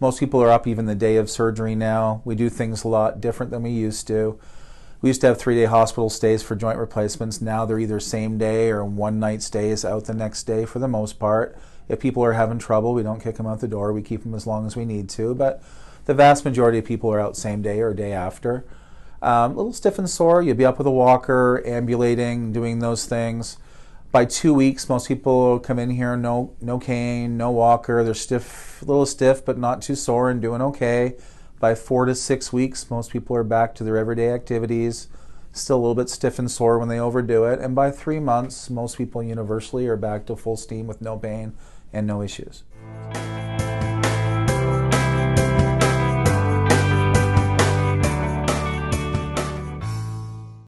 Most people are up even the day of surgery now. We do things a lot different than we used to. We used to have 3-day hospital stays for joint replacements. Now they're either same day or one-night stays out the next day for the most part. If people are having trouble, we don't kick them out the door. We keep them as long as we need to. But the vast majority of people are out same day or day after. A little stiff and sore. You'll be up with a walker, ambulating, doing those things. By 2 weeks, most people come in here, no cane, no walker. They're stiff, a little stiff, but not too sore and doing okay. By 4 to 6 weeks, most people are back to their everyday activities, still a little bit stiff and sore when they overdo it. And by 3 months, most people universally are back to full steam with no pain and no issues.